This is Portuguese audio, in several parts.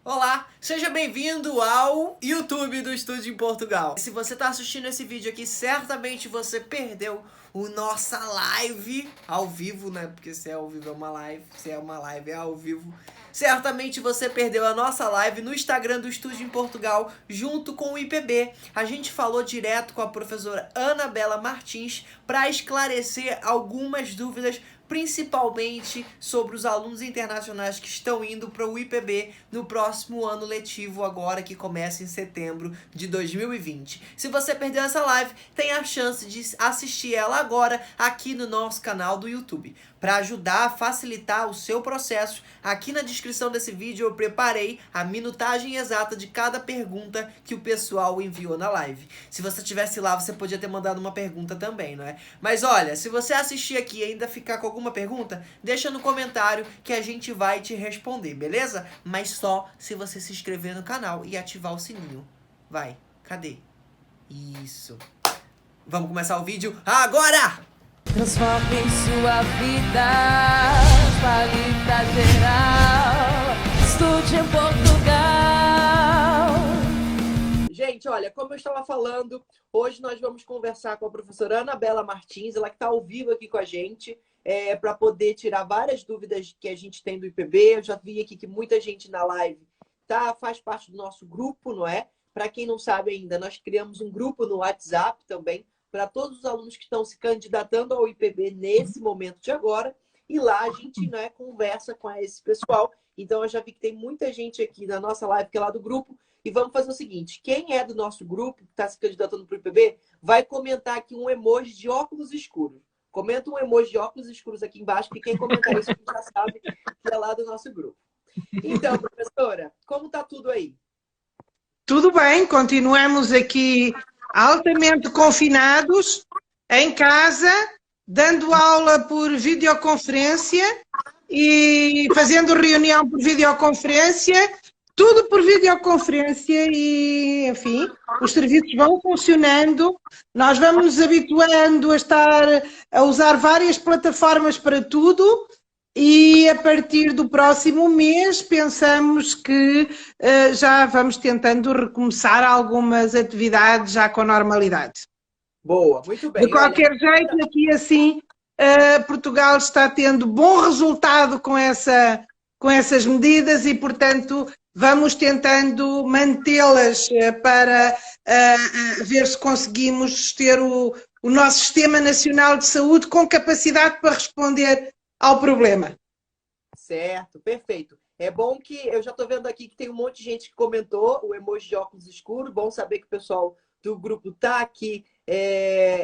Olá, seja bem-vindo ao YouTube do Estúdio em Portugal. Se você está assistindo esse vídeo aqui, certamente você perdeu o nossa live ao vivo, né? Porque se é ao vivo é uma live, se é uma live é ao vivo. Certamente você perdeu a nossa live no Instagram do Estúdio em Portugal, junto com o IPB. A gente falou direto com a professora Anabela Martins para esclarecer algumas dúvidas, principalmente sobre os alunos internacionais que estão indo para o IPB no próximo ano letivo, agora que começa em setembro de 2020. Se você perdeu essa live, tem a chance de assistir ela agora aqui no nosso canal do YouTube. Para ajudar a facilitar o seu processo, aqui na descrição desse vídeo eu preparei a minutagem exata de cada pergunta que o pessoal enviou na live. Se você tivesse lá, você podia ter mandado uma pergunta também, não é? Mas olha, se você assistir aqui e ainda ficar com alguma pergunta, deixa no comentário que a gente vai te responder, beleza? Mas só se você se inscrever no canal e ativar o sininho. Vai, cadê? Isso. Vamos começar o vídeo agora! Transforme sua vida, qualidade geral, estude em Portugal. Gente, olha, como eu estava falando, hoje nós vamos conversar com a professora Anabela Martins, ela que está ao vivo aqui com a gente, para poder tirar várias dúvidas que a gente tem do IPB. Eu já vi aqui que muita gente na live faz parte do nosso grupo, não é? Para quem não sabe ainda, nós criamos um grupo no WhatsApp também, para todos os alunos que estão se candidatando ao IPB nesse momento de agora. E lá a gente, né, conversa com esse pessoal. Então eu já vi que tem muita gente aqui na nossa live, que é lá do grupo. E vamos fazer o seguinte: quem é do nosso grupo, que está se candidatando para o IPB, vai comentar aqui um emoji de óculos escuros. Comenta um emoji de óculos escuros aqui embaixo, que quem comentar isso já sabe que é lá do nosso grupo. Então, professora, como está tudo aí? Tudo bem, continuamos aqui altamente confinados, em casa, dando aula por videoconferência e fazendo reunião por videoconferência, tudo por videoconferência e, enfim, os serviços vão funcionando. Nós vamos nos habituando a usar várias plataformas para tudo. E a partir do próximo mês pensamos que já vamos tentando recomeçar algumas atividades já com normalidade. Boa, muito bem. De qualquer jeito, aqui assim, Portugal está tendo bom resultado com essas medidas e, portanto, vamos tentando mantê-las para ver se conseguimos ter o nosso Sistema Nacional de Saúde com capacidade para responder ao problema. Certo, perfeito. É bom que eu já estou vendo aqui que tem um monte de gente que comentou o emoji de óculos escuros. Bom saber que o pessoal do grupo está aqui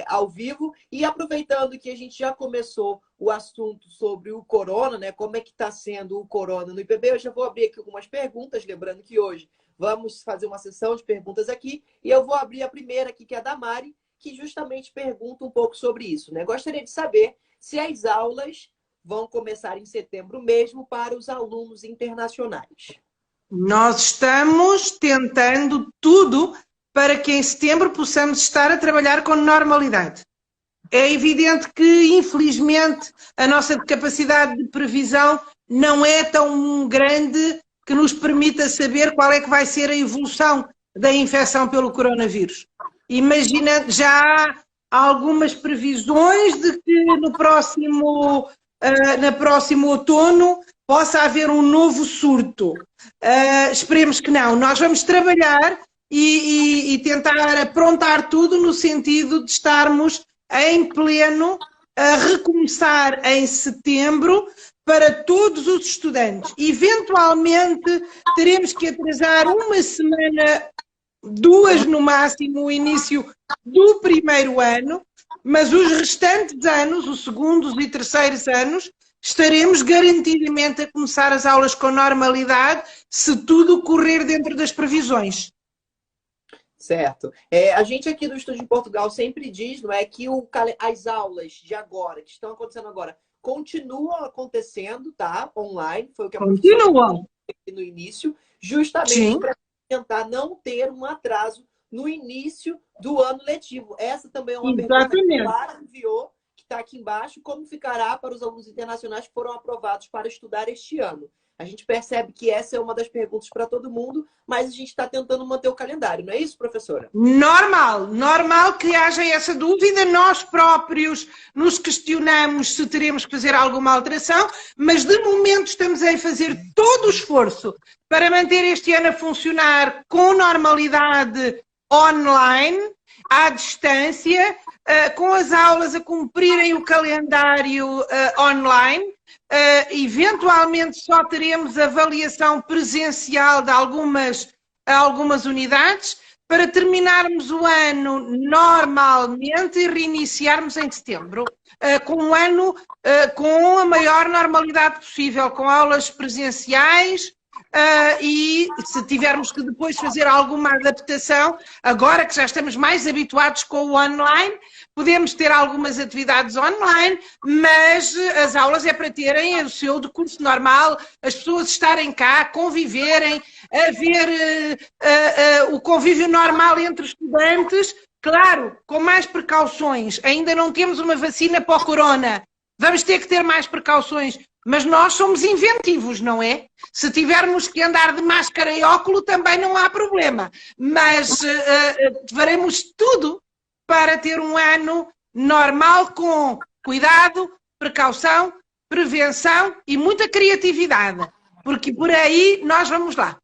ao vivo. E aproveitando que a gente já começou o assunto sobre o corona, né? Como é que está sendo o corona no IPB, eu já vou abrir aqui algumas perguntas, lembrando que hoje vamos fazer uma sessão de perguntas aqui. E eu vou abrir a primeira aqui, que é a da Mari, que justamente pergunta um pouco sobre isso, né? Gostaria de saber se as aulas vão começar em setembro mesmo para os alunos internacionais. Nós estamos tentando tudo para que em setembro possamos estar a trabalhar com normalidade. É evidente que, infelizmente, a nossa capacidade de previsão não é tão grande que nos permita saber qual é que vai ser a evolução da infecção pelo coronavírus. Imagina, já há algumas previsões de que no próximo outono possa haver um novo surto. Esperemos que não. Nós vamos trabalhar e tentar aprontar tudo no sentido de estarmos em pleno a recomeçar em setembro para todos os estudantes. Eventualmente teremos que atrasar uma semana, 2 no máximo, o início do primeiro ano, mas os restantes anos, os segundos e terceiros anos, estaremos garantidamente a começar as aulas com normalidade, se tudo correr dentro das previsões. Certo. A gente aqui do Estúdio em Portugal sempre diz, não é, que as aulas de agora, que estão acontecendo agora, continuam acontecendo, tá? Online, foi o que a professora Continuam no início, justamente para tentar não ter um atraso no início do ano letivo. Essa também é uma pergunta que a Clara enviou, que está aqui embaixo. Como ficará para os alunos internacionais que foram aprovados para estudar este ano? A gente percebe que essa é uma das perguntas para todo mundo, mas a gente está tentando manter o calendário, não é isso, professora? Normal que haja essa dúvida. Nós próprios nos questionamos se teremos que fazer alguma alteração, mas de momento estamos a fazer todo o esforço para manter este ano a funcionar com normalidade online, à distância, com as aulas a cumprirem o calendário online. Eventualmente só teremos avaliação presencial de algumas unidades para terminarmos o ano normalmente e reiniciarmos em setembro, com um ano com a maior normalidade possível, com aulas presenciais. E se tivermos que depois fazer alguma adaptação, agora que já estamos mais habituados com o online, podemos ter algumas atividades online, mas as aulas é para terem o seu decurso normal, as pessoas estarem cá, conviverem, haver o convívio normal entre os estudantes, claro, com mais precauções. Ainda não temos uma vacina para o corona, vamos ter que ter mais precauções. Mas nós somos inventivos, não é? Se tivermos que andar de máscara e óculos, também não há problema. Mas faremos tudo para ter um ano normal com cuidado, precaução, prevenção e muita criatividade. Porque por aí nós vamos lá.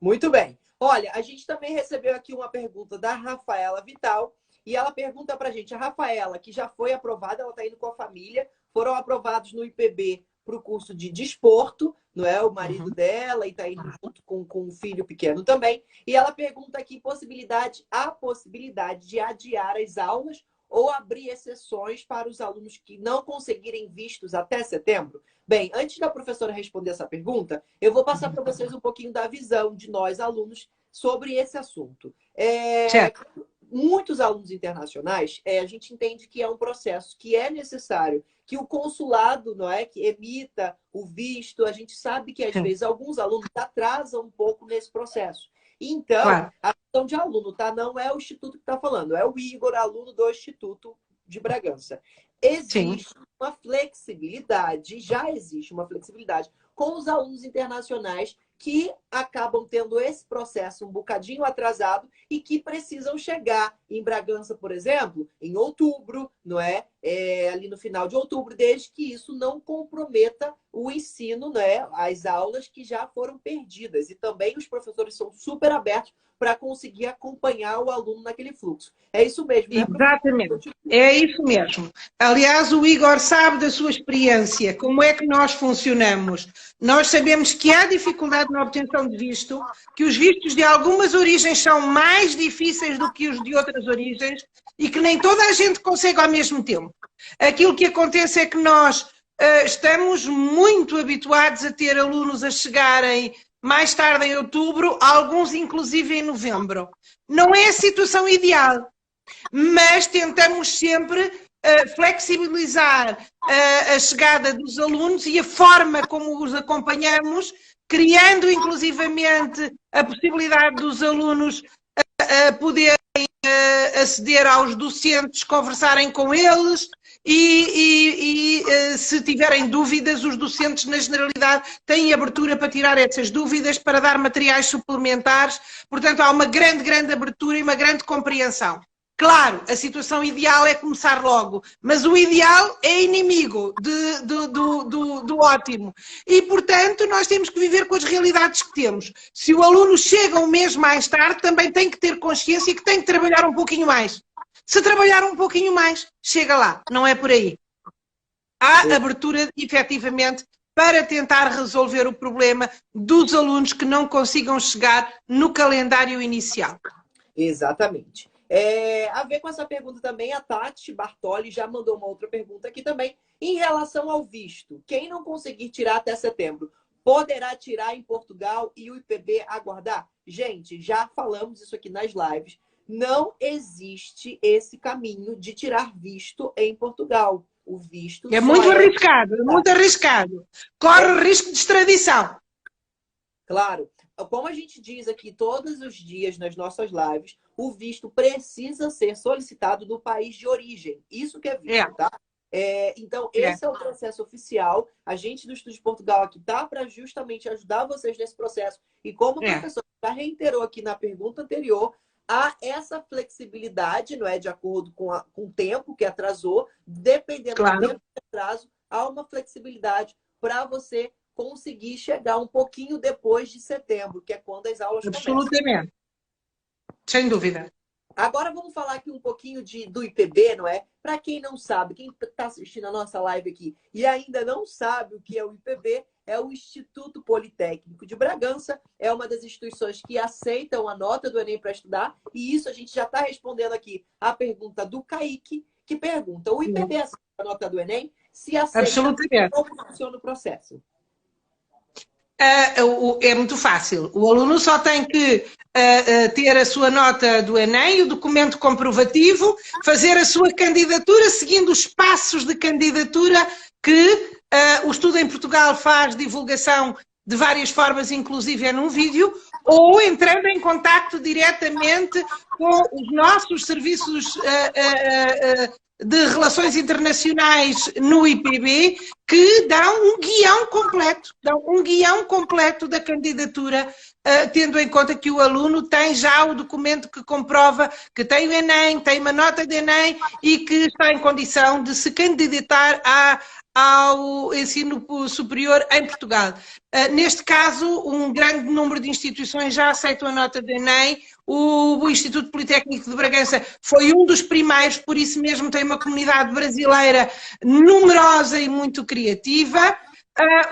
Muito bem. Olha, a gente também recebeu aqui uma pergunta da Rafaela Vital. E ela pergunta para a gente, a Rafaela, que já foi aprovada, ela está indo com a família, foram aprovados no IPB para o curso de desporto, não é? O marido dela, e está indo junto com o filho pequeno também. E ela pergunta aqui a possibilidade de adiar as aulas ou abrir exceções para os alunos que não conseguirem vistos até setembro? Bem, antes da professora responder essa pergunta, eu vou passar para vocês um pouquinho da visão de nós, alunos, sobre esse assunto. Certo. Muitos alunos internacionais, a gente entende que é um processo que é necessário que o consulado, não é, que emita o visto. A gente sabe que, às vezes, alguns alunos atrasam um pouco nesse processo. Então, claro, a questão de aluno, tá? Não é o Instituto que está falando, é o Igor, aluno do Instituto de Bragança. Existe uma flexibilidade, já existe uma flexibilidade com os alunos internacionais que acabam tendo esse processo um bocadinho atrasado e que precisam chegar em Bragança, por exemplo, em outubro, não é? Ali no final de outubro, desde que isso não comprometa o ensino, né? As aulas que já foram perdidas. E também os professores são super abertos para conseguir acompanhar o aluno naquele fluxo. É isso mesmo, né, exatamente. É isso mesmo. Aliás, o Igor sabe da sua experiência, como é que nós funcionamos. Nós sabemos que há dificuldade na obtenção de visto, que os vistos de algumas origens são mais difíceis do que os de outras origens e que nem toda a gente consegue ao mesmo tempo. Aquilo que acontece é que nós estamos muito habituados a ter alunos a chegarem mais tarde em outubro, alguns inclusive em novembro. Não é a situação ideal, mas tentamos sempre flexibilizar a chegada dos alunos e a forma como os acompanhamos, criando inclusivamente a possibilidade dos alunos poderem aceder aos docentes, conversarem com eles. E se tiverem dúvidas, os docentes, na generalidade, têm abertura para tirar essas dúvidas, para dar materiais suplementares. Portanto, há uma grande abertura e uma grande compreensão. Claro, a situação ideal é começar logo, mas o ideal é inimigo do ótimo. E, portanto, nós temos que viver com as realidades que temos. Se o aluno chega um mês mais tarde, também tem que ter consciência que tem que trabalhar um pouquinho mais. Se trabalhar um pouquinho mais, chega lá, não é por aí. Há abertura, efetivamente, para tentar resolver o problema dos alunos que não consigam chegar no calendário inicial. Exatamente. A ver com essa pergunta também, a Tati Bartoli já mandou uma outra pergunta aqui também. Em relação ao visto, quem não conseguir tirar até setembro, poderá tirar em Portugal e o IPB aguardar? Gente, já falamos isso aqui nas lives. Não existe esse caminho de tirar visto em Portugal. O visto é muito arriscado, muito arriscado. Corre risco de extradição. Claro. Como a gente diz aqui todos os dias nas nossas lives, o visto precisa ser solicitado do país de origem. Isso que é visto, tá? Então, esse é o processo oficial. A gente do Estúdio Portugal aqui tá para justamente ajudar vocês nesse processo. E como o professor já reiterou aqui na pergunta anterior, há essa flexibilidade, não é, de acordo com o tempo que atrasou, dependendo do tempo de atraso, há uma flexibilidade para você conseguir chegar um pouquinho depois de setembro, que é quando as aulas começam. Absolutamente. Sem dúvida. Agora vamos falar aqui um pouquinho do IPB, não é? Para quem não sabe, quem está assistindo a nossa live aqui e ainda não sabe o que é o IPB, é o Instituto Politécnico de Bragança, é uma das instituições que aceitam a nota do Enem para estudar, e isso a gente já está respondendo aqui a pergunta do Kaique, que pergunta, o IPB aceita a nota do Enem? Se aceita, como funciona o processo? É muito fácil. O aluno só tem que ter a sua nota do Enem, o documento comprovativo, fazer a sua candidatura seguindo os passos de candidatura que o Estudo em Portugal faz divulgação de várias formas, inclusive é num vídeo, ou entrando em contacto diretamente com os nossos serviços de relações internacionais no IPB, que dão um guião completo da candidatura, tendo em conta que o aluno tem já o documento que comprova que tem o Enem, tem uma nota de Enem e que está em condição de se candidatar ao ensino superior em Portugal. Neste caso, um grande número de instituições já aceitam a nota de Enem. O Instituto Politécnico de Bragança foi um dos primeiros, por isso mesmo tem uma comunidade brasileira numerosa e muito criativa.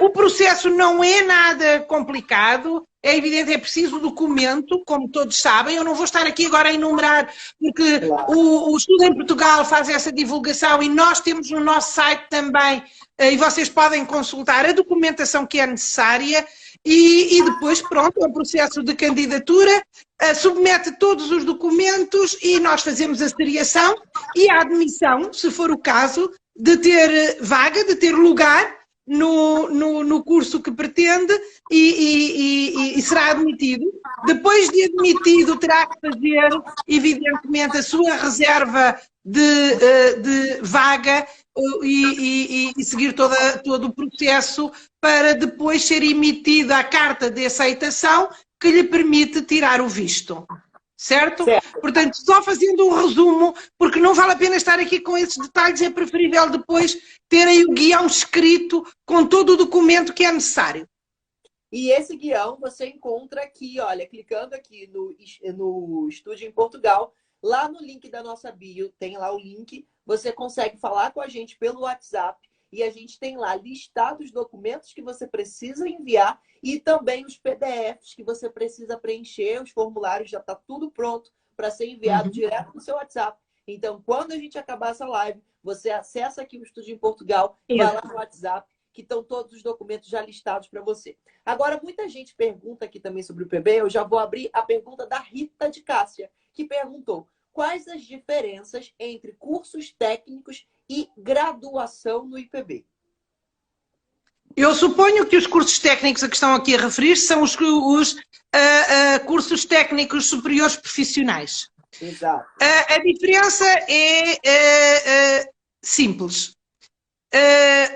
O processo não é nada complicado, é evidente, é preciso documento, como todos sabem. Eu não vou estar aqui agora a enumerar, porque o Estudo em Portugal faz essa divulgação e nós temos no nosso site também, e vocês podem consultar a documentação que é necessária. E depois, pronto, é um processo de candidatura, submete todos os documentos e nós fazemos a seriação e a admissão, se for o caso, de ter vaga, de ter lugar no curso que pretende e será admitido. Depois de admitido, terá que fazer, evidentemente, a sua reserva de vaga e seguir todo o processo para depois ser emitida a carta de aceitação que lhe permite tirar o visto. Certo? Portanto, só fazendo um resumo, porque não vale a pena estar aqui com esses detalhes, é preferível depois terem o guião escrito com todo o documento que é necessário. E esse guião você encontra aqui, olha, clicando aqui no Estúdio em Portugal, lá no link da nossa bio, tem lá o link, você consegue falar com a gente pelo WhatsApp e a gente tem lá listado os documentos que você precisa enviar e também os PDFs que você precisa preencher, os formulários já está tudo pronto para ser enviado direto no seu WhatsApp. Então, quando a gente acabar essa live, você acessa aqui o Estúdio em Portugal, vai lá no WhatsApp, que estão todos os documentos já listados para você. Agora, muita gente pergunta aqui também sobre o IPB, eu já vou abrir a pergunta da Rita de Cássia, que perguntou: quais as diferenças entre cursos técnicos e graduação no IPB? Eu suponho que os cursos técnicos a que estão aqui a referir são os cursos técnicos superiores profissionais. Exato. A diferença é simples.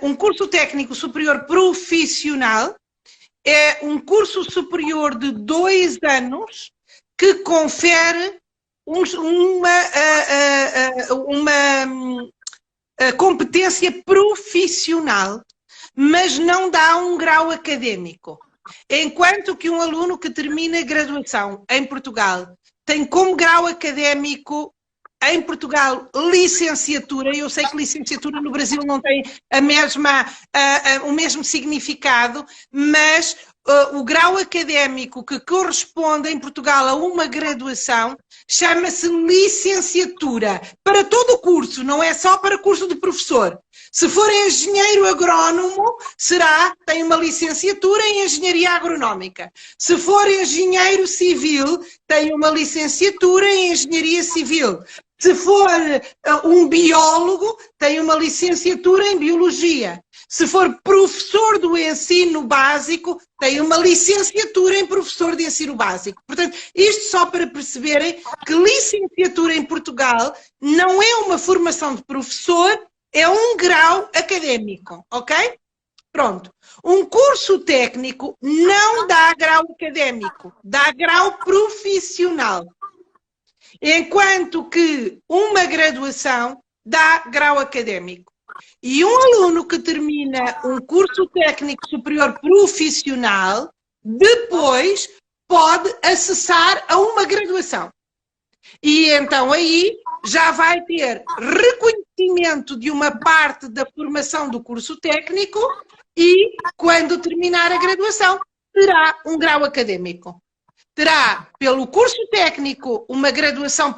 Um curso técnico superior profissional é um curso superior de 2 anos que confere uma competência profissional, mas não dá um grau académico. Enquanto que um aluno que termina a graduação em Portugal tem como grau académico, em Portugal, licenciatura. Eu sei que licenciatura no Brasil não tem o mesmo significado, mas o grau académico que corresponde em Portugal a uma graduação chama-se licenciatura. Para todo o curso, não é só para curso de professor. Se for engenheiro agrónomo, tem uma licenciatura em engenharia agronómica. Se for engenheiro civil, tem uma licenciatura em engenharia civil. Se for um biólogo, tem uma licenciatura em biologia. Se for professor do ensino básico, tem uma licenciatura em professor de ensino básico. Portanto, isto só para perceberem que licenciatura em Portugal não é uma formação de professor, é um grau académico, ok? Pronto. Um curso técnico não dá grau académico, dá grau profissional. Enquanto que uma graduação dá grau académico. E um aluno que termina um curso técnico superior profissional, depois pode acessar a uma graduação. E então aí já vai ter reconhecimento de uma parte da formação do curso técnico e, quando terminar a graduação, terá um grau académico. Terá, pelo curso técnico, uma graduação,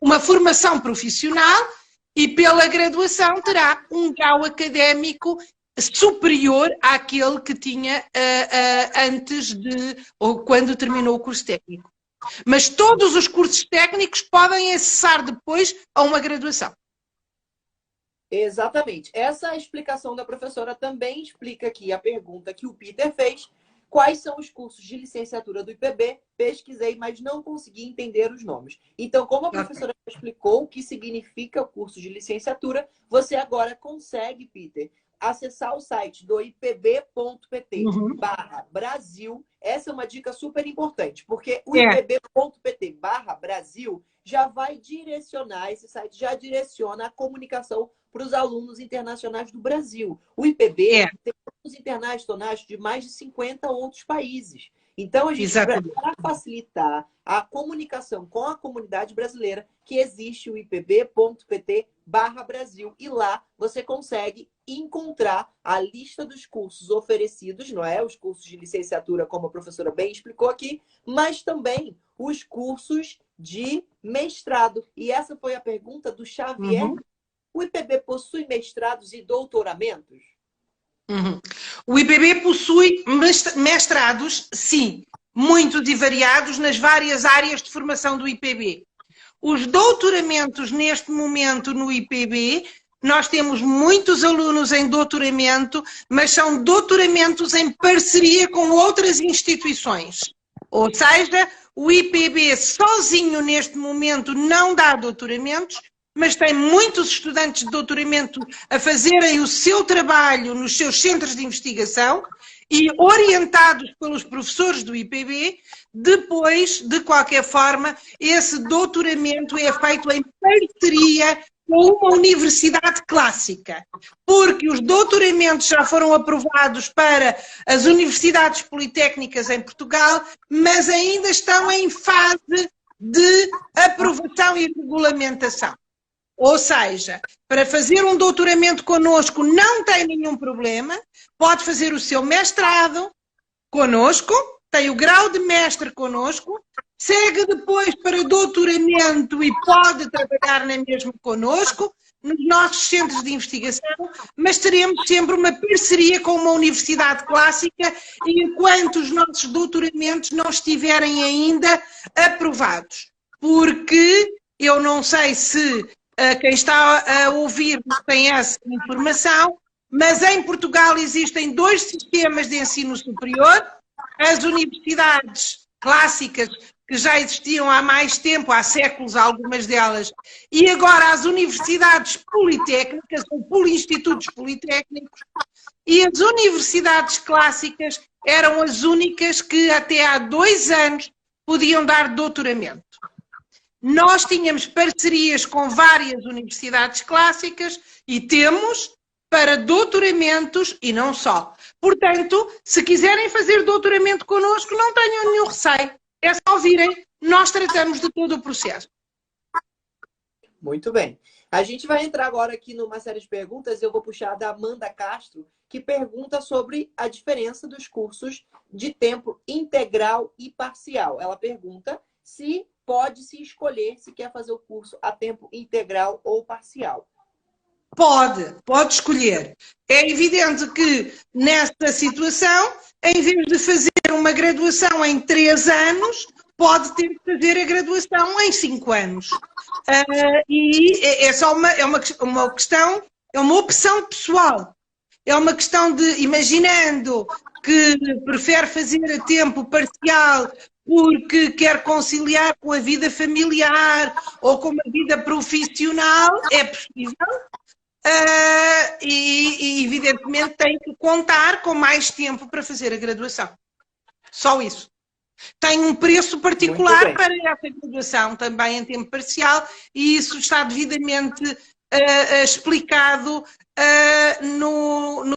uma formação profissional e pela graduação terá um grau académico superior àquele que tinha antes de, ou quando terminou o curso técnico. Mas todos os cursos técnicos podem acessar depois a uma graduação. Exatamente. Essa explicação da professora também explica aqui a pergunta que o Peter fez. Quais são os cursos de licenciatura do IPB? Pesquisei, mas não consegui entender os nomes. Então, como a professora explicou o que significa o curso de licenciatura, você agora consegue, Peter, acessar o site do ipb.pt/Brasil. Essa é uma dica super importante, porque o ipb.pt/Brasil já vai direcionar, esse site já direciona a comunicação para os alunos internacionais do Brasil. O IPB tem alunos internacionais de mais de 50 outros países. Então, a gente, para facilitar a comunicação com a comunidade brasileira, que existe o ipb.pt/Brasil. E lá você consegue encontrar a lista dos cursos oferecidos, não é? Os cursos de licenciatura, como a professora bem explicou aqui, mas também os cursos de mestrado. E essa foi a pergunta do Xavier. O IPB possui mestrados e doutoramentos? O IPB possui mestrados, sim, muitos e variados nas várias áreas de formação do IPB. Os doutoramentos, neste momento, no IPB, nós temos muitos alunos em doutoramento, mas são doutoramentos em parceria com outras instituições. Ou seja, o IPB sozinho, neste momento, não dá doutoramentos, mas tem muitos estudantes de doutoramento a fazerem o seu trabalho nos seus centros de investigação e orientados pelos professores do IPB, depois, de qualquer forma, esse doutoramento é feito em parceria com uma universidade clássica, porque os doutoramentos já foram aprovados para as universidades politécnicas em Portugal, mas ainda estão em fase de aprovação e regulamentação. Ou seja, para fazer um doutoramento connosco não tem nenhum problema, pode fazer o seu mestrado connosco, tem o grau de mestre connosco, segue depois para doutoramento e pode trabalhar na mesma connosco, nos nossos centros de investigação, mas teremos sempre uma parceria com uma universidade clássica enquanto os nossos doutoramentos não estiverem ainda aprovados. Porque eu não sei se quem está a ouvir tem essa informação, mas em Portugal existem 2 sistemas de ensino superior, as universidades clássicas, que já existiam há mais tempo, há séculos, algumas delas, e agora as universidades politécnicas, ou institutos politécnicos, e as universidades clássicas eram as únicas que até há 2 anos podiam dar doutoramento. Nós tínhamos parcerias com várias universidades clássicas e temos para doutoramentos e não só. Portanto, se quiserem fazer doutoramento connosco, não tenham nenhum receio. É só virem, nós tratamos de todo o processo. Muito bem. A gente vai entrar agora aqui numa série de perguntas. Eu vou puxar da Amanda Castro, que pergunta sobre a diferença dos cursos de tempo integral e parcial. Ela pergunta se pode-se escolher se quer fazer o curso a tempo integral ou parcial. Pode escolher. É evidente que, nesta situação, em vez de fazer uma graduação em 3 anos, pode ter que fazer a graduação em 5 anos. E é só uma questão, é uma opção pessoal. É uma questão de, imaginando que prefere fazer a tempo parcial porque quer conciliar com a vida familiar ou com a vida profissional, é possível. e evidentemente tem que contar com mais tempo para fazer a graduação. Só isso. Tem um preço particular para essa graduação, também em tempo parcial, e isso está devidamente explicado no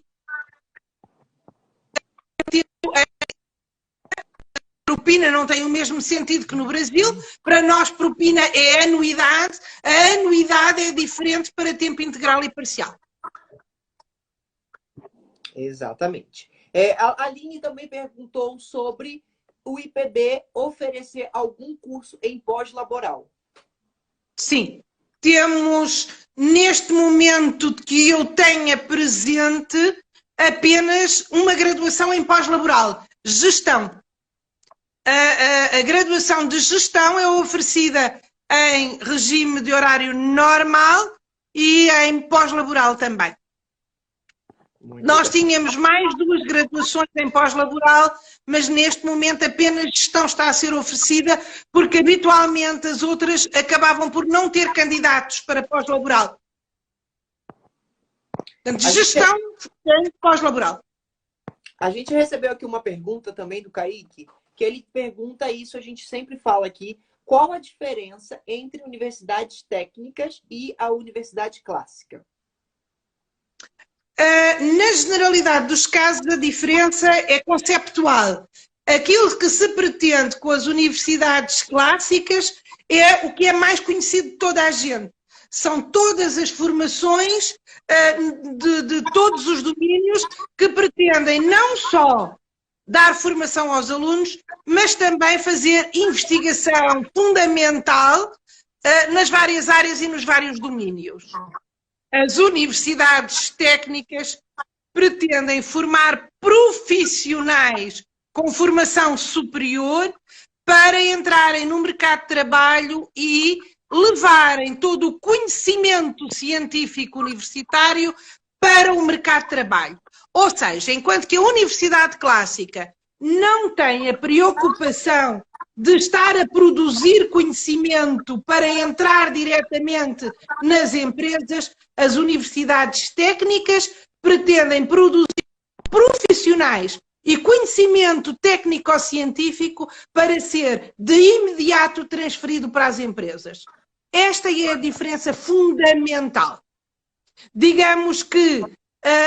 propina não tem o mesmo sentido que no Brasil. Para nós, propina é anuidade. A anuidade é diferente para tempo integral e parcial. Exatamente. A Aline também perguntou sobre o IPB oferecer algum curso em pós-laboral. Sim. Temos, neste momento que eu tenha presente, apenas uma graduação em pós-laboral. Gestão. A graduação de gestão é oferecida em regime de horário normal e em pós-laboral também. Nós tínhamos mais 2 graduações em pós-laboral, mas neste momento apenas gestão está a ser oferecida, porque habitualmente as outras acabavam por não ter candidatos para pós-laboral. Portanto, gestão em pós-laboral. A gente recebeu aqui uma pergunta também do Kaique, que ele pergunta isso, a gente sempre fala aqui, qual a diferença entre universidades técnicas e a universidade clássica? Na generalidade dos casos, a diferença é conceptual. Aquilo que se pretende com as universidades clássicas é o que é mais conhecido de toda a gente. São todas as formações de todos os domínios que pretendem não só dar formação aos alunos, mas também fazer investigação fundamental nas várias áreas e nos vários domínios. As universidades técnicas pretendem formar profissionais com formação superior para entrarem no mercado de trabalho e levarem todo o conhecimento científico universitário para o mercado de trabalho. Ou seja, enquanto que a universidade clássica não tem a preocupação de estar a produzir conhecimento para entrar diretamente nas empresas, as universidades técnicas pretendem produzir profissionais e conhecimento técnico-científico para ser de imediato transferido para as empresas. Esta é a diferença fundamental. Digamos que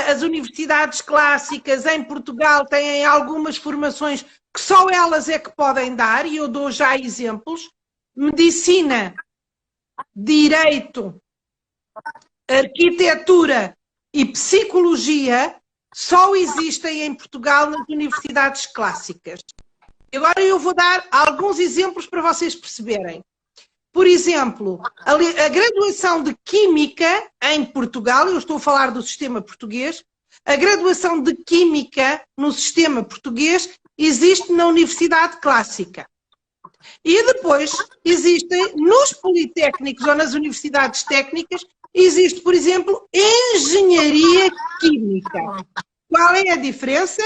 as universidades clássicas em Portugal têm algumas formações que só elas é que podem dar, e eu dou já exemplos. Medicina, Direito, Arquitetura e Psicologia só existem em Portugal nas universidades clássicas. E agora eu vou dar alguns exemplos para vocês perceberem. Por exemplo, a graduação de Química em Portugal, eu estou a falar do sistema português, a graduação de Química no sistema português existe na Universidade Clássica. E depois existem nos politécnicos ou nas universidades técnicas, existe, por exemplo, Engenharia Química. Qual é a diferença?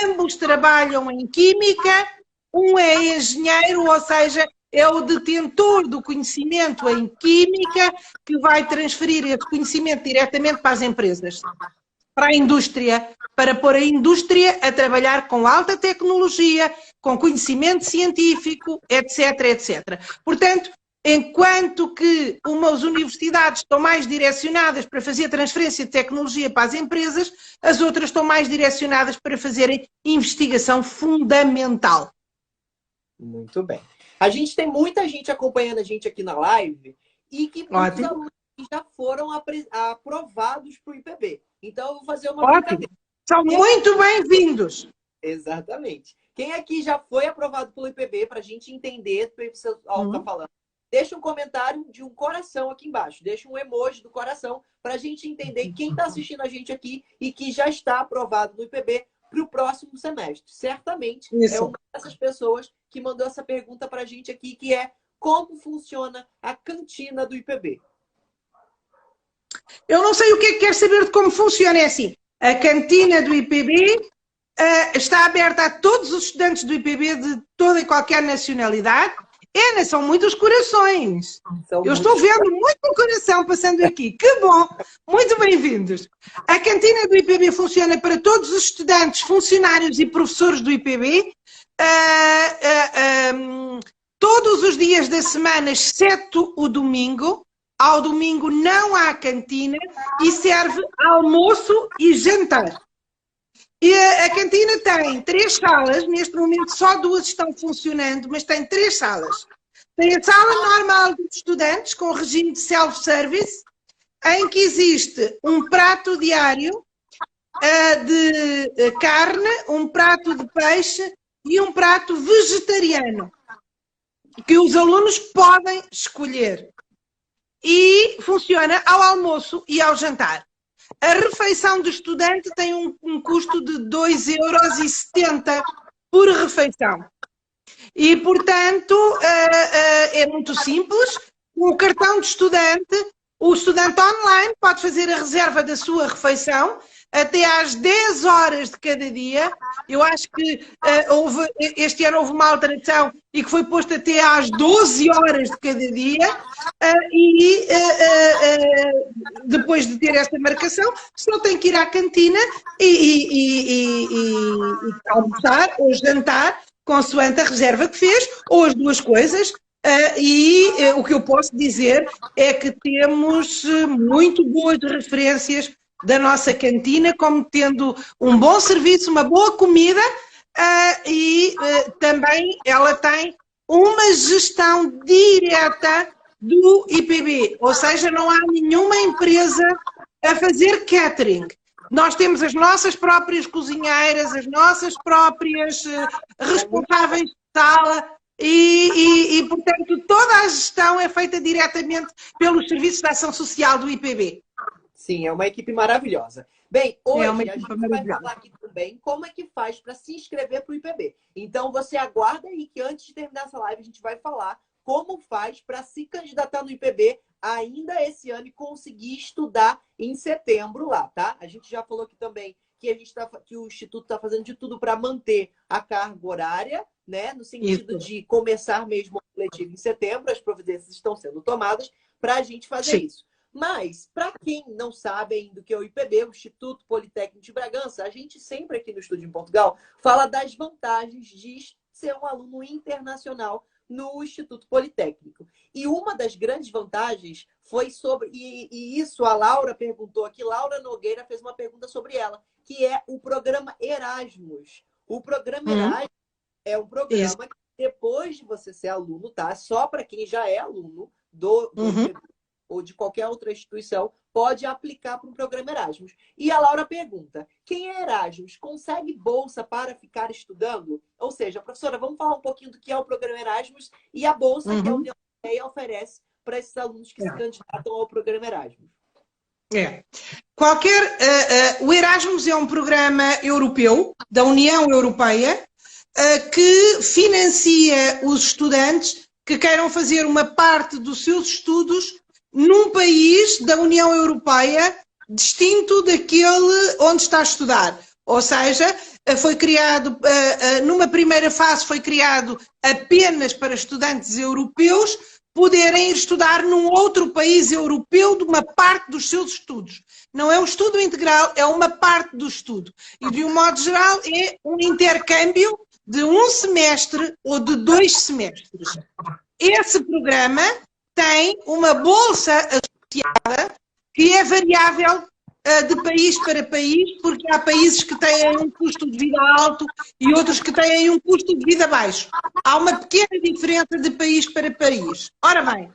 Ambos trabalham em Química, um é engenheiro, ou seja, é o detentor do conhecimento em Química que vai transferir esse conhecimento diretamente para as empresas, para a indústria, para pôr a indústria a trabalhar com alta tecnologia, com conhecimento científico, etc, etc. Portanto, enquanto que umas universidades estão mais direcionadas para fazer transferência de tecnologia para as empresas, as outras estão mais direcionadas para fazerem investigação fundamental. Muito bem. A gente tem muita gente acompanhando a gente aqui na live e que muitos alunos já foram aprovados para o IPB. Então, eu vou fazer uma brincadeira. São muito bem-vindos. Exatamente. Quem aqui já foi aprovado pelo IPB, para a gente entender do que você está falando, deixa um comentário de um coração aqui embaixo. Deixa um emoji do coração para a gente entender quem está assistindo a gente aqui e que já está aprovado no IPB para o próximo semestre. Certamente é uma dessas pessoas que mandou essa pergunta para a gente aqui, que é como funciona a cantina do IPB. Eu não sei o que é que quer saber de como funciona. É assim, a cantina do IPB está aberta a todos os estudantes do IPB de toda e qualquer nacionalidade. Ana, são muitos corações. São Eu estou vendo muito coração passando aqui. Que bom! Muito bem-vindos. A cantina do IPB funciona para todos os estudantes, funcionários e professores do IPB. Todos os dias da semana, exceto o domingo. Ao domingo não há cantina e serve almoço e jantar. E a cantina tem 3 salas, neste momento só 2 estão funcionando, mas tem 3 salas. Tem a sala normal dos estudantes, com regime de self-service, em que existe um prato diário de carne, um prato de peixe e um prato vegetariano, que os alunos podem escolher. E funciona ao almoço e ao jantar. A refeição do estudante tem um custo de 2,70 € por refeição. E, portanto, é muito simples. Com o cartão de estudante, o estudante online pode fazer a reserva da sua refeição até às 10 horas de cada dia. Eu acho que este ano houve uma alteração e que foi posto até às 12 horas de cada dia. Depois de ter esta marcação, só tem que ir à cantina e almoçar ou jantar, consoante a reserva que fez, ou as duas coisas. O que eu posso dizer é que temos muito boas referências da nossa cantina, como tendo um bom serviço, uma boa comida, também ela tem uma gestão direta do IPB, ou seja, não há nenhuma empresa a fazer catering. Nós temos as nossas próprias cozinheiras, as nossas próprias responsáveis de sala e, portanto, toda a gestão é feita diretamente pelos serviços de ação social do IPB. Sim, é uma equipe maravilhosa. Bem, hoje a gente vai maravilhosa. falar aqui também como é que faz para se inscrever para o IPB. Então, você aguarda aí que antes de terminar essa live a gente vai falar como faz para se candidatar no IPB ainda esse ano e conseguir estudar em setembro lá, tá? A gente já falou aqui também que o Instituto está fazendo de tudo para manter a carga horária, né? No sentido de começar mesmo o letivo em setembro, as providências estão sendo tomadas para a gente fazer isso. Mas, para quem não sabe ainda o que é o IPB, o Instituto Politécnico de Bragança, a gente sempre aqui no Estúdio em Portugal fala das vantagens de ser um aluno internacional no Instituto Politécnico. E uma das grandes vantagens foi sobre... E isso a Laura perguntou aqui, Laura Nogueira fez uma pergunta sobre ela, que é o programa Erasmus. O programa Erasmus é um programa que depois de você ser aluno, tá? Só para quem já é aluno do IPB, ou de qualquer outra instituição, pode aplicar para um programa Erasmus. E a Laura pergunta, quem é Erasmus consegue bolsa para ficar estudando? Ou seja, professora, vamos falar um pouquinho do que é o programa Erasmus e a bolsa que a União Europeia oferece para esses alunos que se candidatam ao programa Erasmus. O Erasmus é um programa europeu, da União Europeia, que financia os estudantes que queiram fazer uma parte dos seus estudos num país da União Europeia distinto daquele onde está a estudar. Ou seja, foi criado, numa primeira fase foi criado apenas para estudantes europeus poderem ir estudar num outro país europeu de uma parte dos seus estudos. Não é um estudo integral, é uma parte do estudo. E, de um modo geral, é um intercâmbio de um semestre ou de 2 semestres. Esse programa tem uma bolsa associada que é variável de país para país, porque há países que têm um custo de vida alto e outros que têm um custo de vida baixo. Há uma pequena diferença de país para país. Ora bem,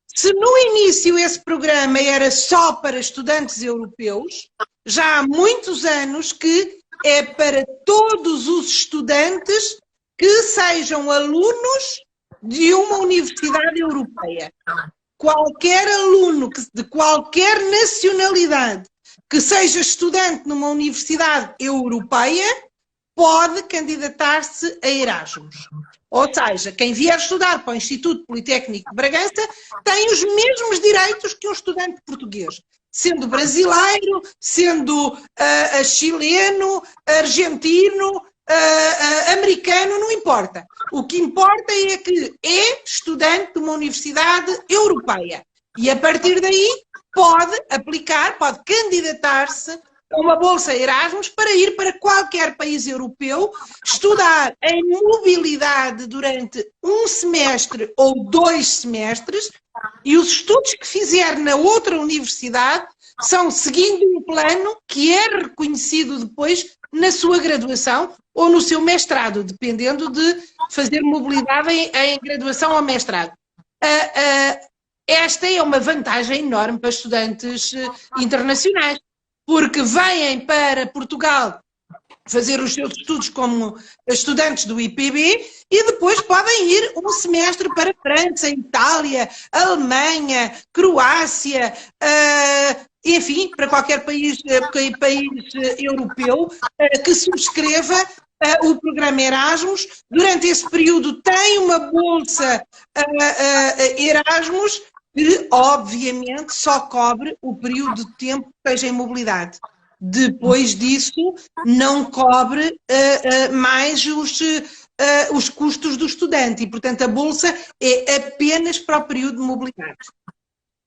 se no início esse programa era só para estudantes europeus, já há muitos anos que é para todos os estudantes que sejam alunos de uma universidade europeia. Qualquer aluno de qualquer nacionalidade que seja estudante numa universidade europeia pode candidatar-se a Erasmus. Ou seja, quem vier estudar para o Instituto Politécnico de Bragança tem os mesmos direitos que um estudante português, sendo brasileiro, sendo chileno, argentino, americano, não importa. O que importa é que é estudante de uma universidade europeia. E a partir daí pode aplicar, pode candidatar-se a uma bolsa Erasmus para ir para qualquer país europeu, estudar em mobilidade durante um semestre ou 2 semestres, e os estudos que fizer na outra universidade são seguindo um plano que é reconhecido depois na sua graduação ou no seu mestrado, dependendo de fazer mobilidade em graduação ou mestrado. Esta é uma vantagem enorme para estudantes internacionais, porque vêm para Portugal fazer os seus estudos como estudantes do IPB e depois podem ir um semestre para França, Itália, Alemanha, Croácia, enfim, para qualquer país europeu que subscreva o programa Erasmus. Durante esse período tem uma bolsa Erasmus que, obviamente, só cobre o período de tempo que esteja em mobilidade. Depois disso, não cobre mais os custos do estudante e, portanto, a bolsa é apenas para o período de mobilidade.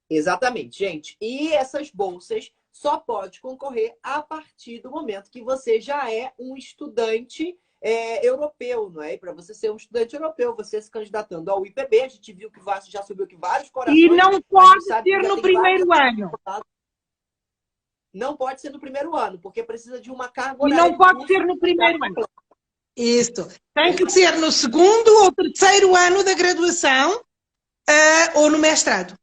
Exatamente, gente. E essas bolsas só pode concorrer a partir do momento que você já é um estudante europeu, não é? Para você ser um estudante europeu, você se candidatando ao IPB, a gente viu que já subiu aqui vários corações. E não pode ser no primeiro ano. Não pode ser no primeiro ano, porque precisa de uma carga horária. E não pode ser no primeiro ano. Isso. Tem que ser no segundo ou terceiro ano da graduação ou no mestrado.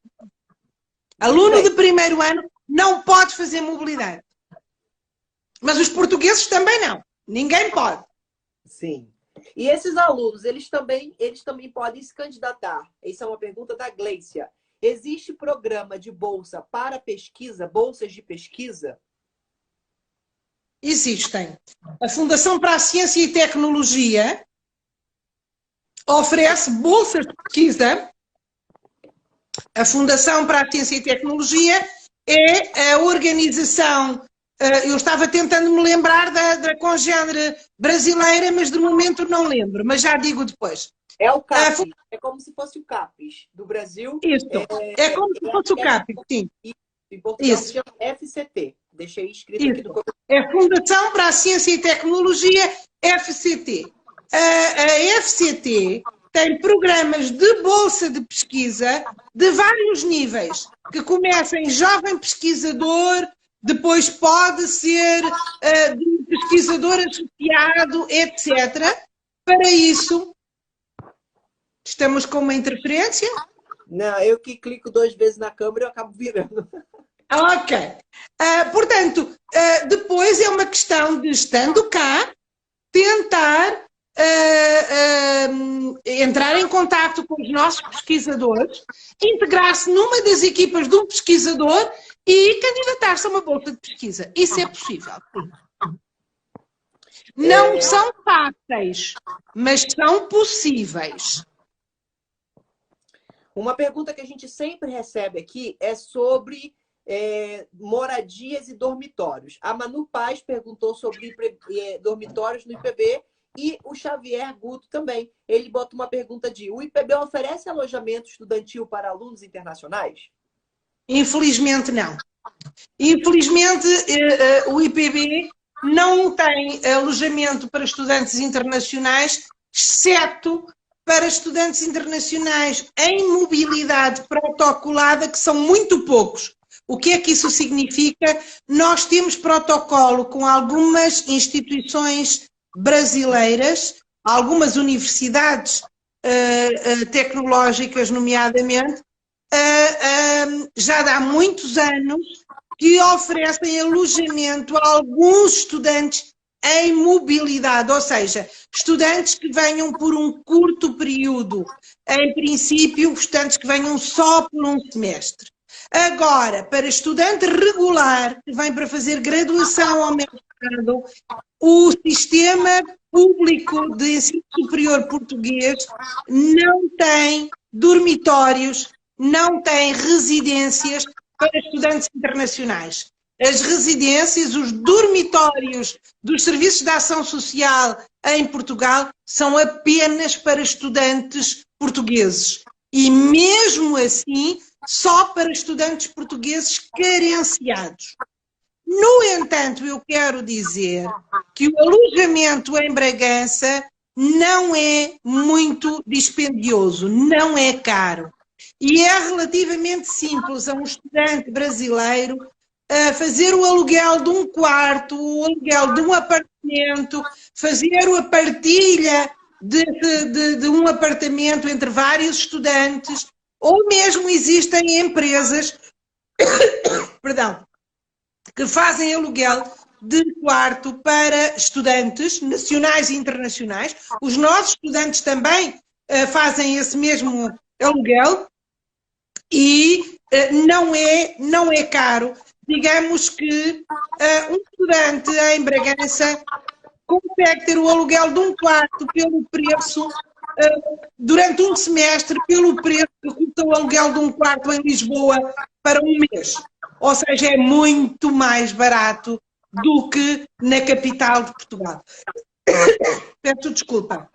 Aluno de primeiro ano não pode fazer mobilidade. Mas os portugueses também não. Ninguém pode. Sim. E esses alunos, eles também podem se candidatar. Essa é uma pergunta da Gleicia. Existe programa de bolsa para pesquisa, bolsas de pesquisa? Existem. A Fundação para a Ciência e Tecnologia oferece bolsas de pesquisa. A Fundação para a Ciência e Tecnologia é a organização, eu estava tentando me lembrar da congênere brasileira, mas de momento não lembro, mas já digo depois. É o CAPES, é como se fosse o CAPES do Brasil. Isso, é como se fosse o CAPES, sim. Em Portugal se chama FCT, deixei escrito isso. Aqui no começo. É Fundação para a Ciência e Tecnologia, FCT. A FCT tem programas de bolsa de pesquisa de vários níveis, que começam em jovem pesquisador, depois pode ser de pesquisador associado, etc. Para isso, estamos com uma interferência? Não, eu que clico 2 vezes na câmera eu acabo virando. Ok. Portanto, depois é uma questão de, estando cá, tentar entrar em contacto com os nossos pesquisadores, integrar-se numa das equipas de um pesquisador e candidatar-se a uma bolsa de pesquisa. Isso é possível. Não são fáceis, mas são possíveis. Uma pergunta que a gente sempre recebe aqui é sobre moradias e dormitórios. A Manu Paz perguntou sobre dormitórios no IPB e o Xavier Guto também. Ele bota uma pergunta de: o IPB oferece alojamento estudantil para alunos internacionais? Infelizmente não. Infelizmente o IPB não tem alojamento para estudantes internacionais, exceto para estudantes internacionais em mobilidade protocolada, que são muito poucos. O que é que isso significa? Nós temos protocolo com algumas instituições brasileiras, algumas universidades tecnológicas, nomeadamente, já há muitos anos que oferecem alojamento a alguns estudantes em mobilidade, ou seja, estudantes que venham por um curto período, em princípio, estudantes que venham só por um semestre. Agora, para estudante regular, que vem para fazer graduação ou mestrado, o sistema público de ensino superior português não tem dormitórios, não tem residências para estudantes internacionais. As residências, os dormitórios dos serviços de ação social em Portugal são apenas para estudantes portugueses. E mesmo assim, só para estudantes portugueses carenciados. No entanto, eu quero dizer que o alojamento em Bragança não é muito dispendioso, não é caro. E é relativamente simples a um estudante brasileiro fazer o aluguel de um quarto, o aluguel de um apartamento, fazer a partilha de um apartamento entre vários estudantes, ou mesmo existem empresas, perdão, que fazem aluguel de quarto para estudantes nacionais e internacionais. Os nossos estudantes também fazem esse mesmo aluguel e não é caro. Digamos que um estudante em Bragança consegue ter o aluguel de um quarto pelo preço, durante um semestre, pelo preço que custa o aluguel de um quarto em Lisboa para um mês. Ou seja, é muito mais barato do que na capital de Portugal. Peço desculpa.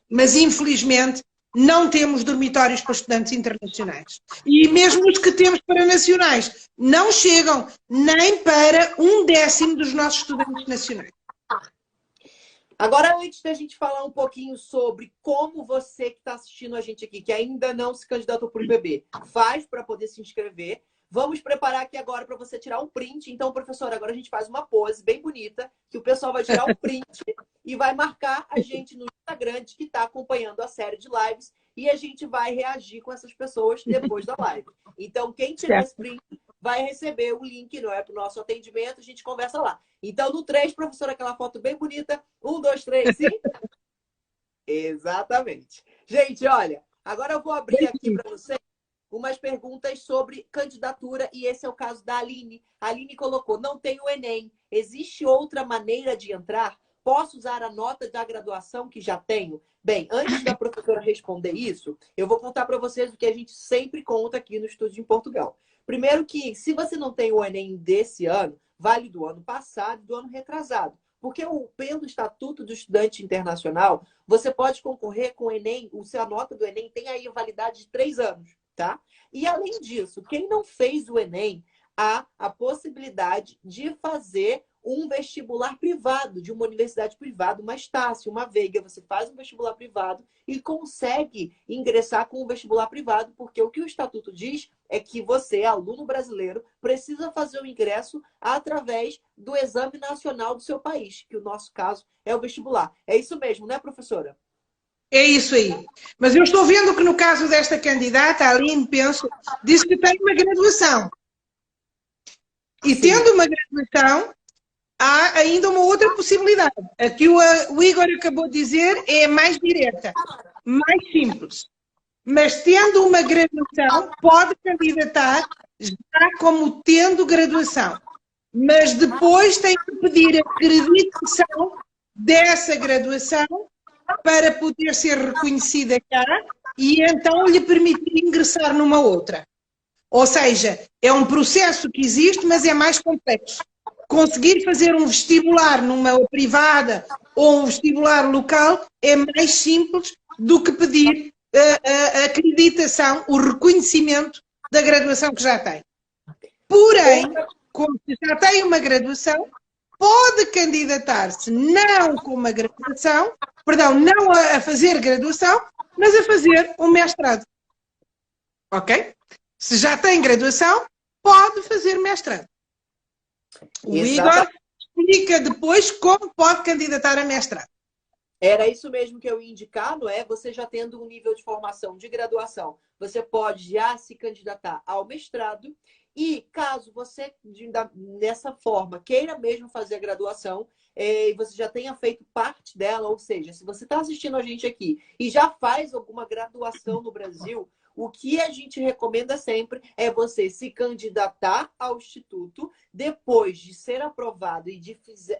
Mas, infelizmente, não temos dormitórios para estudantes internacionais. E mesmo os que temos para nacionais não chegam nem para 1/10 dos nossos estudantes nacionais. Agora, antes da gente falar um pouquinho sobre como você que está assistindo a gente aqui, que ainda não se candidatou para o IPB, faz para poder se inscrever, vamos preparar aqui agora para você tirar um print. Então, professora, agora a gente faz uma pose bem bonita, que o pessoal vai tirar um print e vai marcar a gente no Instagram que está acompanhando a série de lives e a gente vai reagir com essas pessoas depois da live. Então, quem tirar esse print vai receber o link, não é, para o nosso atendimento, a gente conversa lá. Então, no 3, professora, aquela foto bem bonita. 1, 2, 3, sim? Exatamente. Gente, olha, agora eu vou abrir aqui para vocês umas perguntas sobre candidatura, e esse é o caso da Aline. A Aline colocou, não tem o Enem. Existe outra maneira de entrar? Posso usar a nota da graduação que já tenho? Bem, antes da professora responder isso, eu vou contar para vocês o que a gente sempre conta aqui no Estúdio em Portugal. Primeiro que, se você não tem o Enem desse ano, vale do ano passado e do ano retrasado. Porque pelo Estatuto do Estudante Internacional, você pode concorrer com o Enem, a nota do Enem tem aí a validade de 3 anos, tá? E além disso, quem não fez o Enem, há a possibilidade de fazer um vestibular privado, de uma universidade privada, uma Estácio, uma Veiga. Você faz um vestibular privado e consegue ingressar com um vestibular privado, porque o que o Estatuto diz é que você, aluno brasileiro, precisa fazer o ingresso através do exame nacional do seu país, que o nosso caso é o vestibular. É isso mesmo, né, professora? É isso aí. Mas eu estou vendo que no caso desta candidata, a Aline, penso, diz que tem uma graduação. E Sim. tendo uma graduação, há ainda uma outra possibilidade. A que o Igor acabou de dizer é mais direta, mais simples. Mas tendo uma graduação, pode candidatar já como tendo graduação. Mas depois tem que pedir a acreditação dessa graduação para poder ser reconhecida cá e então lhe permitir ingressar numa outra. Ou seja, é um processo que existe, mas é mais complexo. Conseguir fazer um vestibular numa privada ou um vestibular local é mais simples do que pedir a acreditação, o reconhecimento da graduação que já tem. Porém, como já tem uma graduação, pode candidatar-se não com uma graduação, perdão, não a fazer graduação, mas a fazer um mestrado. Ok? Se já tem graduação, pode fazer mestrado. O Igor explica depois como pode candidatar a mestrado. Era isso mesmo que eu ia indicar, não é? Você já tendo um nível de formação de graduação, você pode já se candidatar ao mestrado. E caso você, dessa forma, queira mesmo fazer a graduação, e você já tenha feito parte dela, ou seja, se você está assistindo a gente aqui e já faz alguma graduação no Brasil, o que a gente recomenda sempre é você se candidatar ao Instituto, depois de ser aprovado e de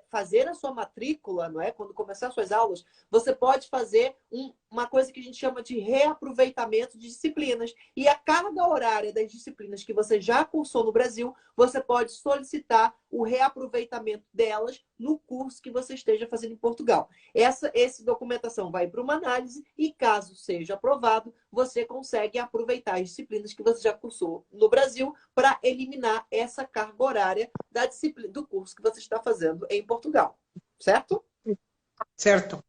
fazer a sua matrícula, não é? Quando começar as suas aulas, você pode fazer um uma coisa que a gente chama de reaproveitamento de disciplinas. E a carga horária das disciplinas que você já cursou no Brasil, você pode solicitar o reaproveitamento delas no curso que você esteja fazendo em Portugal. Essa documentação vai para uma análise e, caso seja aprovado, você consegue aproveitar as disciplinas que você já cursou no Brasil para eliminar essa carga horária da disciplina, do curso que você está fazendo em Portugal. Certo? Certo.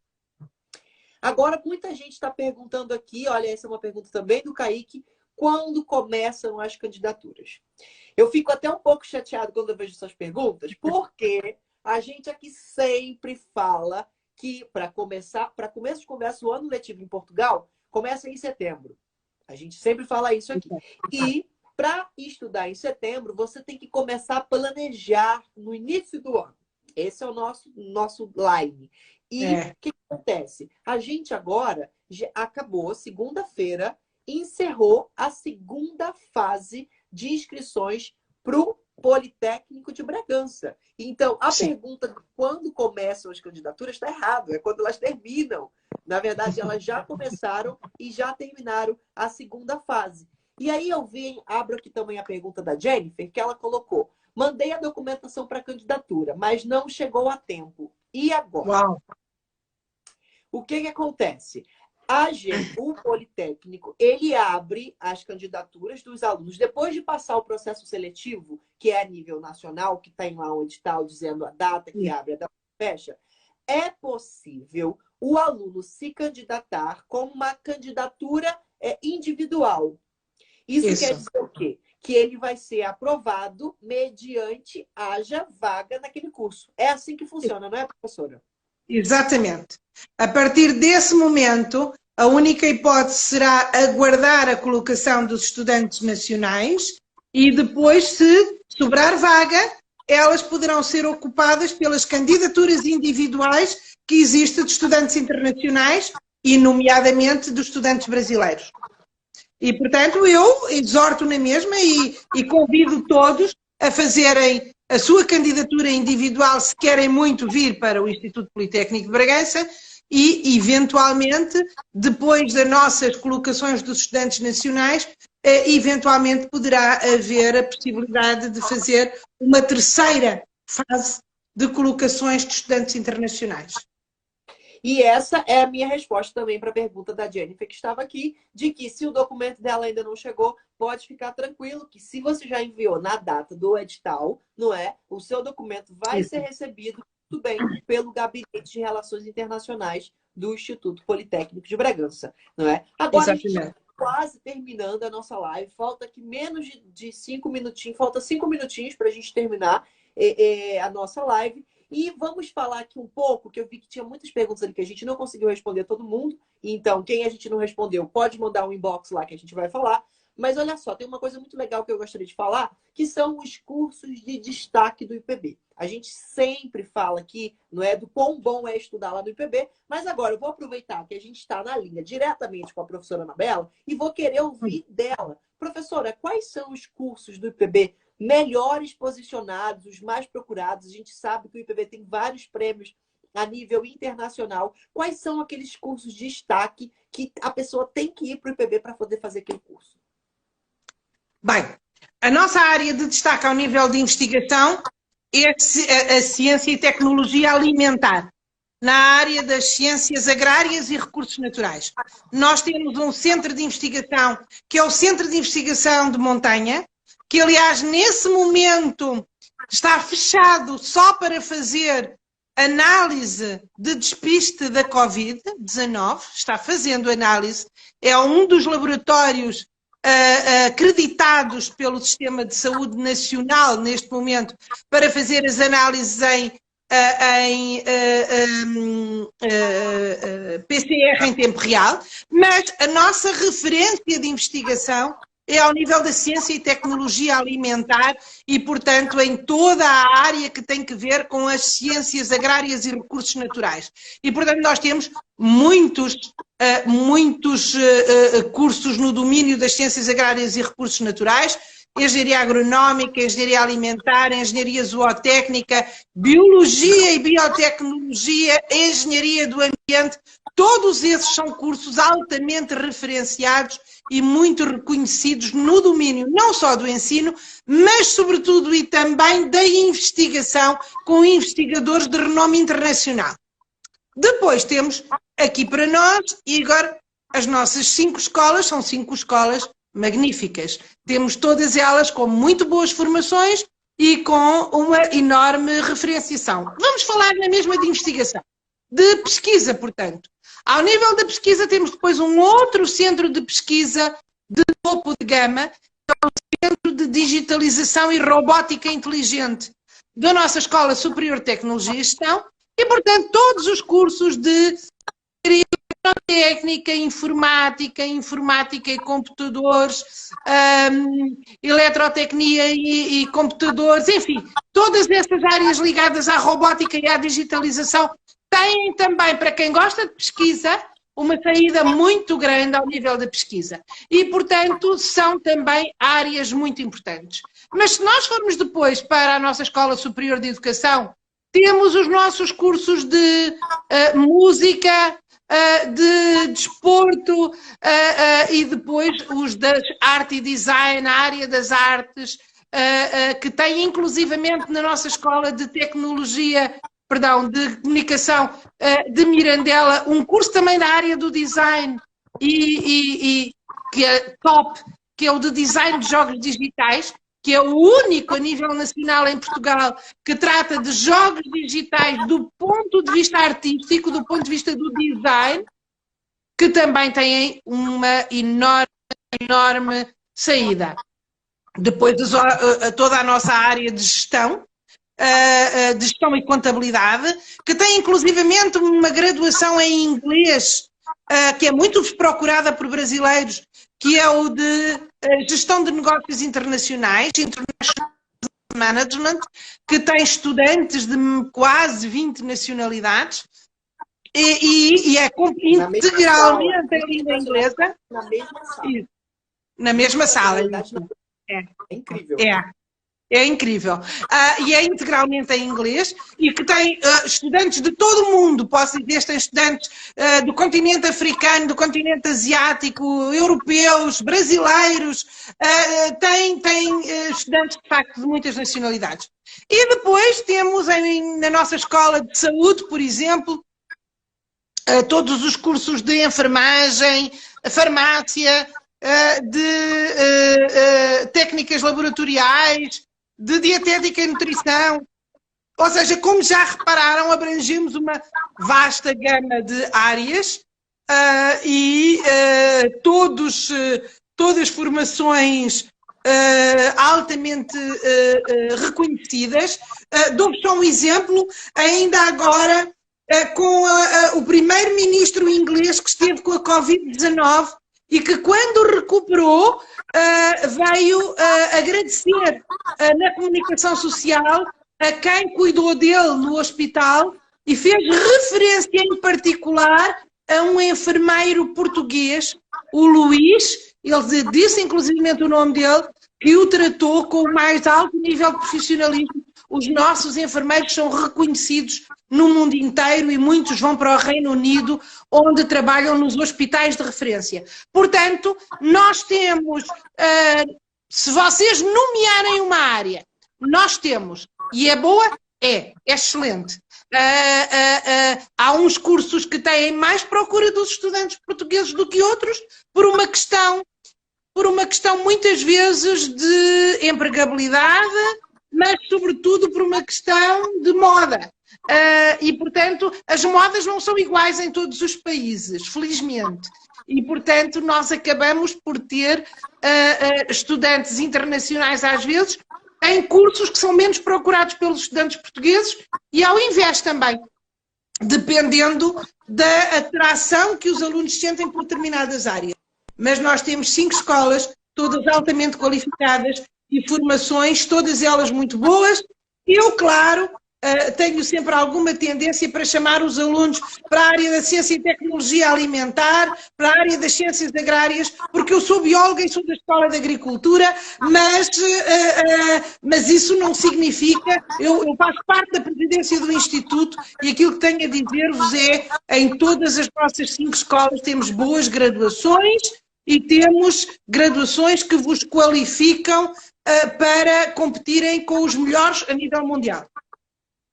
Agora, muita gente está perguntando aqui, olha, essa é uma pergunta também do Kaique, quando começam as candidaturas? Eu fico até um pouco chateado quando eu vejo essas perguntas, porque a gente aqui sempre fala que para começo de conversa, o ano letivo em Portugal começa em setembro. A gente sempre fala isso aqui. E para estudar em setembro, você tem que começar a planejar no início do ano. Esse é o nosso line. E o que acontece? A gente agora já acabou, segunda-feira, encerrou a segunda fase de inscrições para o Politécnico de Bragança. Então, a pergunta de quando começam as candidaturas está errado, é quando elas terminam. Na verdade, elas já começaram e já terminaram a segunda fase. E aí abro aqui também a pergunta da Jennifer, que ela colocou: mandei a documentação para a candidatura, mas não chegou a tempo. E agora? Uau. O que acontece? O Politécnico, ele abre as candidaturas dos alunos. Depois de passar o processo seletivo, que é a nível nacional, que tem lá um edital dizendo a data que abre, a data que fecha, é possível o aluno se candidatar com uma candidatura individual. Isso quer dizer o quê? Que ele vai ser aprovado mediante haja vaga naquele curso. É assim que funciona, não é, professora? Exatamente. A partir desse momento, a única hipótese será aguardar a colocação dos estudantes nacionais e depois, se sobrar vaga, elas poderão ser ocupadas pelas candidaturas individuais que existem de estudantes internacionais e, nomeadamente, dos estudantes brasileiros. E, portanto, eu exorto na mesma e convido todos a fazerem a sua candidatura individual se querem muito vir para o Instituto Politécnico de Bragança e, eventualmente, depois das nossas colocações dos estudantes nacionais, eventualmente poderá haver a possibilidade de fazer uma terceira fase de colocações de estudantes internacionais. E essa é a minha resposta também para a pergunta da Jennifer, que estava aqui, de que se o documento dela ainda não chegou, pode ficar tranquilo, que se você já enviou na data do edital, não é? O seu documento vai ser recebido muito bem pelo Gabinete de Relações Internacionais do Instituto Politécnico de Bragança, não é? Agora a gente está quase terminando a nossa live, falta aqui menos de 5 minutinhos, falta 5 minutinhos para a gente terminar a nossa live. E vamos falar aqui um pouco, que eu vi que tinha muitas perguntas ali que a gente não conseguiu responder todo mundo. Então, quem a gente não respondeu, pode mandar um inbox lá que a gente vai falar. Mas olha só, tem uma coisa muito legal que eu gostaria de falar, que são os cursos de destaque do IPB. A gente sempre fala aqui, não é, do quão bom é estudar lá no IPB, mas agora eu vou aproveitar que a gente está na linha diretamente com a professora Anabela e vou querer ouvir dela. Professora, quais são os cursos do IPB melhores posicionados, os mais procurados? A gente sabe que o IPB tem vários prêmios a nível internacional. Quais são aqueles cursos de destaque que a pessoa tem que ir para o IPB para poder fazer aquele curso? Bem, a nossa área de destaque ao nível de investigação é a ciência e tecnologia alimentar, na área das ciências agrárias e recursos naturais. Nós temos um centro de investigação, que é o Centro de Investigação de Montanha, que, aliás, nesse momento está fechado só para fazer análise de despiste da Covid-19, está fazendo análise, é um dos laboratórios acreditados pelo Sistema de Saúde Nacional, neste momento, para fazer as análises em PCR em tempo real, mas a nossa referência de investigação é ao nível da ciência e tecnologia alimentar e, portanto, em toda a área que tem que ver com as ciências agrárias e recursos naturais. E, portanto, nós temos muitos cursos no domínio das ciências agrárias e recursos naturais, engenharia agronómica, engenharia alimentar, engenharia zootécnica, biologia e biotecnologia, engenharia do ambiente. Todos esses são cursos altamente referenciados e muito reconhecidos no domínio não só do ensino, mas sobretudo e também da investigação, com investigadores de renome internacional. Depois temos aqui para nós, e agora as nossas 5 escolas são 5 escolas magníficas. Temos todas elas com muito boas formações e com uma enorme referenciação. Vamos falar na mesma de investigação, de pesquisa, portanto. Ao nível da pesquisa temos depois um outro centro de pesquisa de topo de gama, que é o Centro de Digitalização e Robótica Inteligente da nossa Escola Superior de Tecnologia e Gestão, e, portanto, todos os cursos de técnica, informática e computadores, eletrotecnia e computadores, enfim, todas essas áreas ligadas à robótica e à digitalização têm também, para quem gosta de pesquisa, uma saída muito grande ao nível da pesquisa. E, portanto, são também áreas muito importantes. Mas se nós formos depois para a nossa Escola Superior de Educação, temos os nossos cursos de música, de desporto e depois os da arte e design, a área das artes, que tem inclusivamente na nossa Escola de Tecnologia, de Comunicação de Mirandela, um curso também da área do design e que é top, que é o de design de jogos digitais, que é o único a nível nacional em Portugal que trata de jogos digitais do ponto de vista artístico, do ponto de vista do design, que também tem uma enorme saída. Depois toda a nossa área de gestão e contabilidade, que tem inclusivamente uma graduação em inglês, que é muito procurada por brasileiros, que é o de Gestão de Negócios Internacionais, International Management, que tem estudantes de quase 20 nacionalidades e é integralmente em língua inglesa. Na mesma sala. Isso. Na mesma sala. É incrível. É incrível. E é integralmente em inglês e que tem estudantes de todo o mundo, posso dizer, tem estudantes do continente africano, do continente asiático, europeus, brasileiros, tem estudantes de facto de muitas nacionalidades. E depois temos na nossa escola de saúde, por exemplo, todos os cursos de enfermagem, farmácia, de técnicas laboratoriais, de dietética e nutrição. Ou seja, como já repararam, abrangemos uma vasta gama de áreas todas formações altamente reconhecidas. Dou-vos só um exemplo, ainda agora com o primeiro-ministro inglês que esteve com a Covid-19 e que, quando recuperou, veio agradecer na comunicação social a quem cuidou dele no hospital e fez referência em particular a um enfermeiro português, o Luís, ele disse inclusivamente o nome dele, que o tratou com o mais alto nível de profissionalismo. Os nossos enfermeiros são reconhecidos no mundo inteiro e muitos vão para o Reino Unido, onde trabalham nos hospitais de referência. Portanto, nós temos, se vocês nomearem uma área, nós temos, e é boa? É excelente. Há uns cursos que têm mais procura dos estudantes portugueses do que outros, por uma questão muitas vezes de empregabilidade, mas sobretudo por uma questão de moda. E, portanto, as modas não são iguais em todos os países, felizmente. E, portanto, nós acabamos por ter estudantes internacionais, às vezes, em cursos que são menos procurados pelos estudantes portugueses e ao invés também, dependendo da atração que os alunos sentem por determinadas áreas. Mas nós temos 5 escolas, todas altamente qualificadas e formações, todas elas muito boas. Eu, claro, tenho sempre alguma tendência para chamar os alunos para a área da ciência e tecnologia alimentar, para a área das ciências agrárias, porque eu sou bióloga e sou da Escola de Agricultura, mas isso não significa, eu faço parte da presidência do Instituto e aquilo que tenho a dizer-vos é, em todas as nossas 5 escolas temos boas graduações e temos graduações que vos qualificam para competirem com os melhores a nível mundial.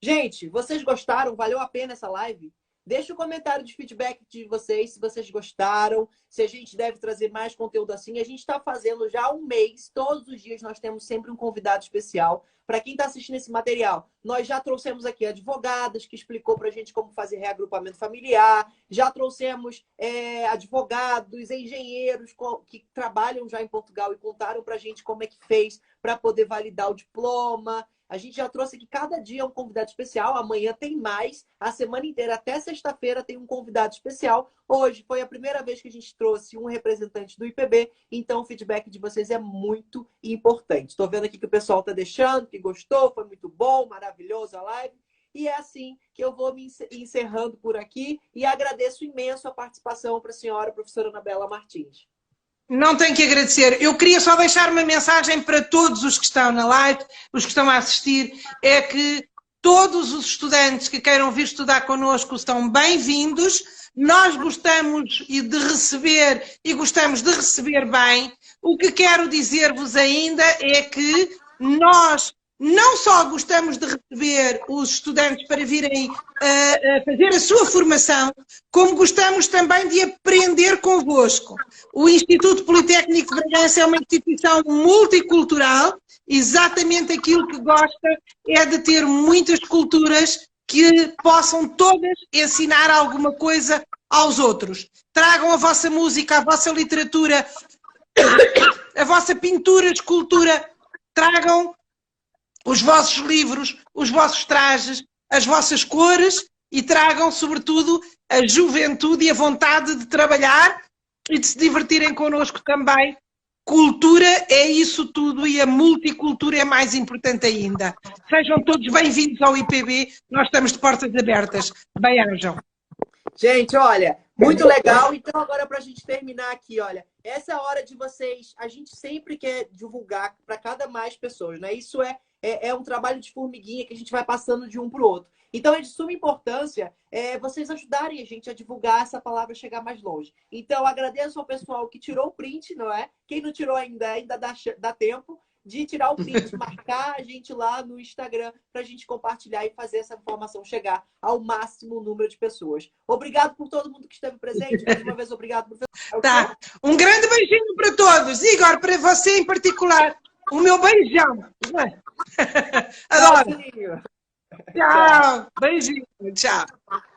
Gente, vocês gostaram? Valeu a pena essa live? Deixa um comentário de feedback de vocês, se vocês gostaram, se a gente deve trazer mais conteúdo assim. A gente está fazendo já há um mês, todos os dias nós temos sempre um convidado especial. Para quem está assistindo esse material, nós já trouxemos aqui advogadas que explicou para a gente como fazer reagrupamento familiar, já trouxemos advogados, engenheiros que trabalham já em Portugal e contaram para a gente como é que fez para poder validar o diploma. A gente já trouxe aqui cada dia um convidado especial. Amanhã tem mais. A semana inteira, até sexta-feira, tem um convidado especial. Hoje foi a primeira vez que a gente trouxe um representante do IPB. Então, o feedback de vocês é muito importante. Estou vendo aqui que o pessoal está deixando, que gostou, foi muito bom, maravilhoso a live. E é assim que eu vou me encerrando por aqui. E agradeço imenso a participação para a senhora, professora Anabela Martins. Não tenho que agradecer. Eu queria só deixar uma mensagem para todos os que estão na live, os que estão a assistir, é que todos os estudantes que queiram vir estudar connosco são bem-vindos. Nós gostamos de receber e gostamos de receber bem. O que quero dizer-vos ainda é que nós não só gostamos de receber os estudantes para virem fazer a sua formação, como gostamos também de aprender convosco. O Instituto Politécnico de Bragança é uma instituição multicultural, exatamente aquilo que gosta é de ter muitas culturas que possam todas ensinar alguma coisa aos outros. Tragam a vossa música, a vossa literatura, a vossa pintura, escultura, tragam os vossos livros, os vossos trajes, as vossas cores e tragam, sobretudo, a juventude e a vontade de trabalhar e de se divertirem connosco também. Cultura é isso tudo e a multicultura é mais importante ainda. Sejam todos bem-vindos ao IPB, nós estamos de portas abertas. Bem-ajam. Gente, olha, muito legal. Então, agora para a gente terminar aqui, olha, essa é a hora de vocês, a gente sempre quer divulgar para cada mais pessoas, né? Isso é um trabalho de formiguinha que a gente vai passando de um para o outro. Então, é de suma importância vocês ajudarem a gente a divulgar essa palavra chegar mais longe. Então, agradeço ao pessoal que tirou o print, não é? Quem não tirou ainda dá tempo de tirar o print, marcar a gente lá no Instagram para a gente compartilhar e fazer essa informação chegar ao máximo número de pessoas. Obrigado por todo mundo que esteve presente. Mais uma vez, obrigado, professor. Tá. Um grande beijinho para todos. Igor, para você em particular, o meu beijão. Adoro. Tchau. Tchau. Beijinho. Tchau.